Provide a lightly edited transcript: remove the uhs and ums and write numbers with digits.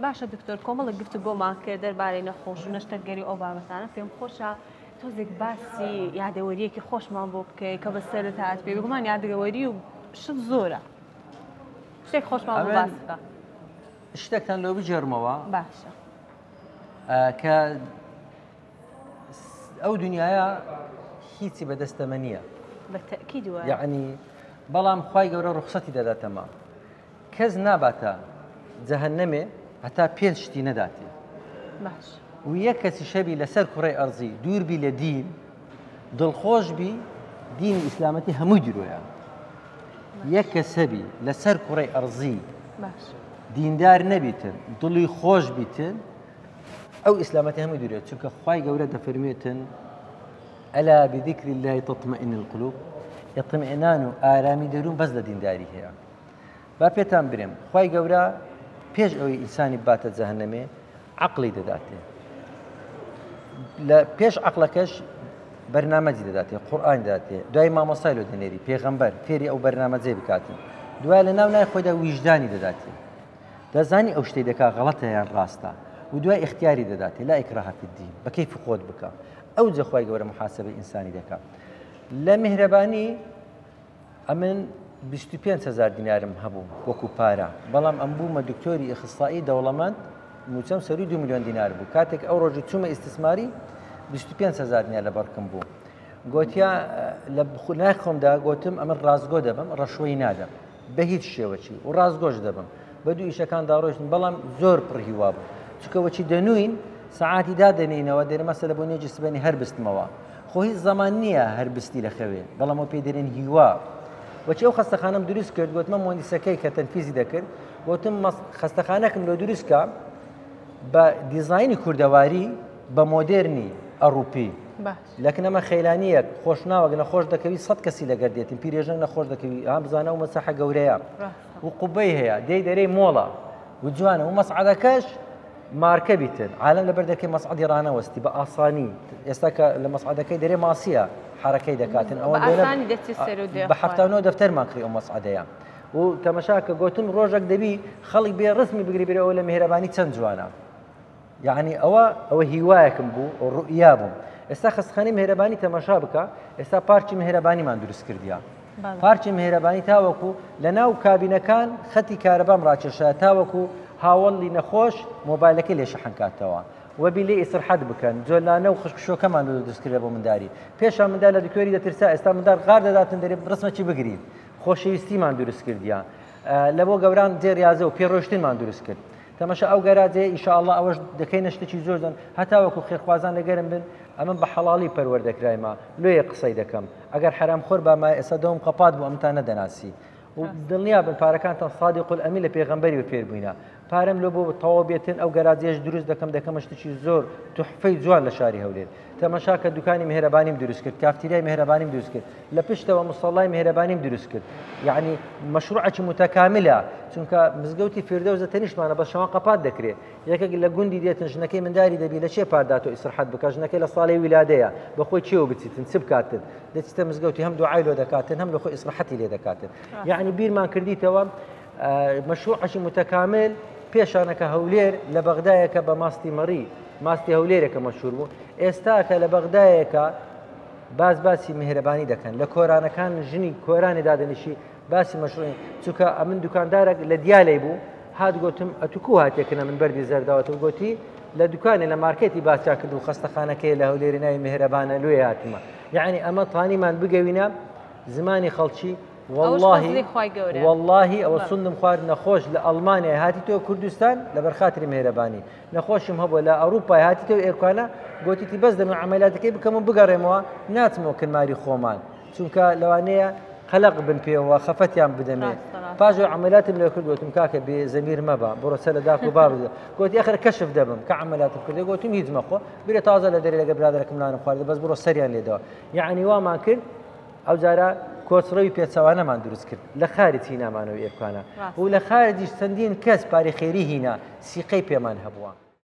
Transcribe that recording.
باشە دکتۆر کۆمەڵک گفتوگۆمان کرد دەربارەی نەخۆش و نەشتەرگەری ئەو بابەتانە پێم خۆشە تۆزێک باسی یادەوەریەکی خۆشمان بۆ بکەیت کە بە سەرەتات پێ بگومان یادەوەری و شت زۆرە شتێک خۆشمان بۆ باس بکە شتێکتان لەوە بجێڕمەوە باشە کە ئەو دنیاە هیچی بەدەستەمە نییە بەتەکید وایە یعنی بەڵام خوای گەورە ڕوخسەتی دەداتەمە کەس ناباتە جەهەنەمێ هەتا پێنج شتی نەداتێ باش و یەک کەسی شەبی لەسەر کوڕی ئەرزی دووربی لە دین دڵخۆش بی دینی ئیسلامەتی هەمووی درۆیە یەک کەسەبی لەسەر کوڕی ئەرزی باش دیندار نەبیتن دڵی خۆش بیتن ئەو ئیسلامەتی هەمووی درێت چونکە خوای گەورە دەفەرمێتن ئەلا بذیکری الله تطمئن القلوب اطمئنان و ئارامی دەروون بەس لە دینداری هەیە با پێتان برێم خوای گەورە پێش ئەوەی ئینسانی باتە جەهەنەمێ عەقڵی دەداتێ لە پێش عەقڵەکەش بەرنامەجی دەداتێ قورئان دەداتێ دوای مامۆستای لۆ دەنێری پێغەمبەر فێری ئەو بەرنامەجێ بکاتن دوای لە ناو نای خۆیدا ویژدانی دەداتێ دەزانی ئەو شتەی دەکا غەڵەتە یان ڕاستە و دوای اختیاری دەداتێ لا ئیکراها فی الدین بە کەیف خۆت بکە ئەو جە خوای گەورە محاسبەی ئینسانی دەکات لە میهرەبانی ئەمن 25,000 دینارم هەبوو وەکو پارە بەڵام ئەم بوومە دکتۆری ئەخستایی دەوڵەمەند موچەم سەروی 2 ملیۆن دینار بوو کاتێک ئەو ڕۆژی چوومە ئیستثماری 25,000 دینار لە بەڕکم بوو گوتیا لە نای خۆمدا گوتم ئەمە ڕازگۆ دەبم ڕەشوەی نادەم بە هیچ شێوەچی و ڕازگۆش دەبم بە دوو ئیشەکان داڕۆشتن بەڵام زۆر پڕهیوا بوو چکەوەچی دەنوین سەعاتی دادەنینەوە دەرە مەسەلە بۆ نێجی سبەنی هەر بستمەوە خۆ هیچ زەمان نییە هەر بستی لە خەوێ بەڵام ئەو پێی دەرێن هیوا وەچی ئەو خەستەخانەم دروست کرد گوتمە مۆندیسەکەی کە تەنفیزی دەکرد گوتم خەستەخانەکەم لۆ دروستکە بە دیزایانی کوردەواری بە مۆدێرنی ئەوروپی لەکن ئەمە خەیلانیەک خۆشناوەک نەخۆش دەکەوی 100 کەسی لەگەردێتین پیرێژن نەخۆش دەکەوی ئەم بزانە و مەسەحە گەورەیە و قوبەی هەیە دەی دەرەی مۆڵە و جوانە و مەسعەدەکەش مارکە بیتن عالم لەبەر دەکەی مەسعەدی ڕانەوەستی بە ئاسانی ئێستا کە لە مەسعەدەکەی دەرێ ماسیە حرەکەی دەکاتن ئەوە بە 79 دەفتەرمان کڕی ئەو مەسعەدەیە و تەمەشاکە گوتم ڕۆژێک دەبی خەڵک بێ ڕسمی بگری بێ ئەوە لە میهرەبانی چەند جوانە یعنی ئەوە هیوایەکم بوو و ڕوئیا بووم ئێستا خەستەخانەی میهرەبانی تەماشا بکە ئێستا پارکی میهرەبانیمان دروست کردیە پارکی میهرەبانی تاوەکو لە ناو کابینەکان خەتی کارەبام ڕاکێشە تاوەکو هاوڵی نەخۆش مۆبایلەکەی لێ شەحن کاتەوە وەبی لێ ئیسرحەت بکەن جۆلانە و خشکشۆکەمان دروستکرێ بۆ منداری پێشان مندار لە دکتۆری دەترسا ئێستا مندار غار دەداتن دەرێ ڕسمەکی بگرین خۆشەویستیمان دروست کردیان لە بۆ گەوران جێ ریاضە و پێڕۆشتنمان دروست کرد تەماشا ئەو گەراجێ ئینشاءالله ئەوەش دەکەینە شتێکی زۆر دەن هەتا وەکو خێرخوازان لەگەرم بن ئەمە بە حەڵاڵی پەروەردەکرایمە لێیە قسەی دەکەم ئەگەر حرامخۆر بامە ئێستا دەوم قەپات بوو ئەمتان نەدەناسی و دڵنیا بن پارەکانتان صادق الئەمین لە پێغەمبەری و فێر بووینە پارەم لە بۆ تەواو بێتن ئەو گەراجێش دروست دەکەم شتێکی زۆر توحفەی جوان لە شاری هەولێر تەماشا کە دوکانی میهرەبانیم دروست کرد کافتیریای میهرەبانیم دروست کرد لە پشتەوە مصەڵای میهرەبانیم دروست کرد یعنی مەشروعێکی متەکاملە چونکە مزگەوتی فیردەوزە تەنیشتمانە بە شەوان قەپات دەکرێت یەکێک لە گوندی دێتن ژنەکەی منداری دەبی لە چێ پارداتەوە ئیسرحەت بکە ژنەکەی لە ساڵی ویلادەیە بەخۆی چێوە بچیتن چ بکاتن دەچیتە مزگەوتی هەم دوعای لۆ دەکاتن هەم لە خۆی ئیسرحەتی لێ دەکاتن یعنی بیرمان کردیتەوە مەشروعێکی متەکامل پێشانەکە هەولێر لە بەغدایەکە بە ماستی مەڕی ماستی هەولێرێکە مەشهور بوو ئێستاکە لە بەغدایەکە باسی میهرەبانی دەکەن لە کۆرانەکان ژنی کۆرانی دادەنیشی باسی مەشروعی چونکە ئەمن دوکاندارێک لە دیالەی بوو هات گوتم ئەتوکو هاتێکنە من بەردی زەرداوەتە گوتی لە دوکانێ لە مارکێتی باسیا کرد و خەستەخانەکەی لە هەولێری ناوی میهرەبانە لێ هاتمە یعنی ئەمە توانیمان بگەوینە زمانی خەڵکی والله ئەوە سندم خوارد نەخۆش لە ئەڵمانیا هاتیتەوە کوردستان لەبەر خاتری میهرەبانی نەخۆشم هەبووە لە ئەوروپای هاتیتەوە ئێرکوانە گوتیتی بەس دەمە عەمەلیاتەکەی بکەم و بگەڕێمەوە ناتمەوە کنماری خۆمان چونکە لەوانەیە قەلق بن پێوە خەفەتیان بدەمێ پاش عەمەلیاتم لێ کرد گوتم کاکە بێ زەمیر مەبە بڕۆ سەر لە داک و با بدە گوتی ئەخر کەشف دەبم کە عەمەلیاتم کردێ گوتم هیچ مەخۆ برێ تازە لە دەرێ لەگە برادەرەکەم نانم خواردە بەس بڕۆ سەریان لێدەوە یعنی وامان کرد ئەو جارە کۆچڕەوی پێچەوانەمان دروست کرد لە خارج هینامانەوە ئێرکوانە و لە خارجیش چەندین کەس پارێ خێری هینا سیقەی پێمان هەبووە.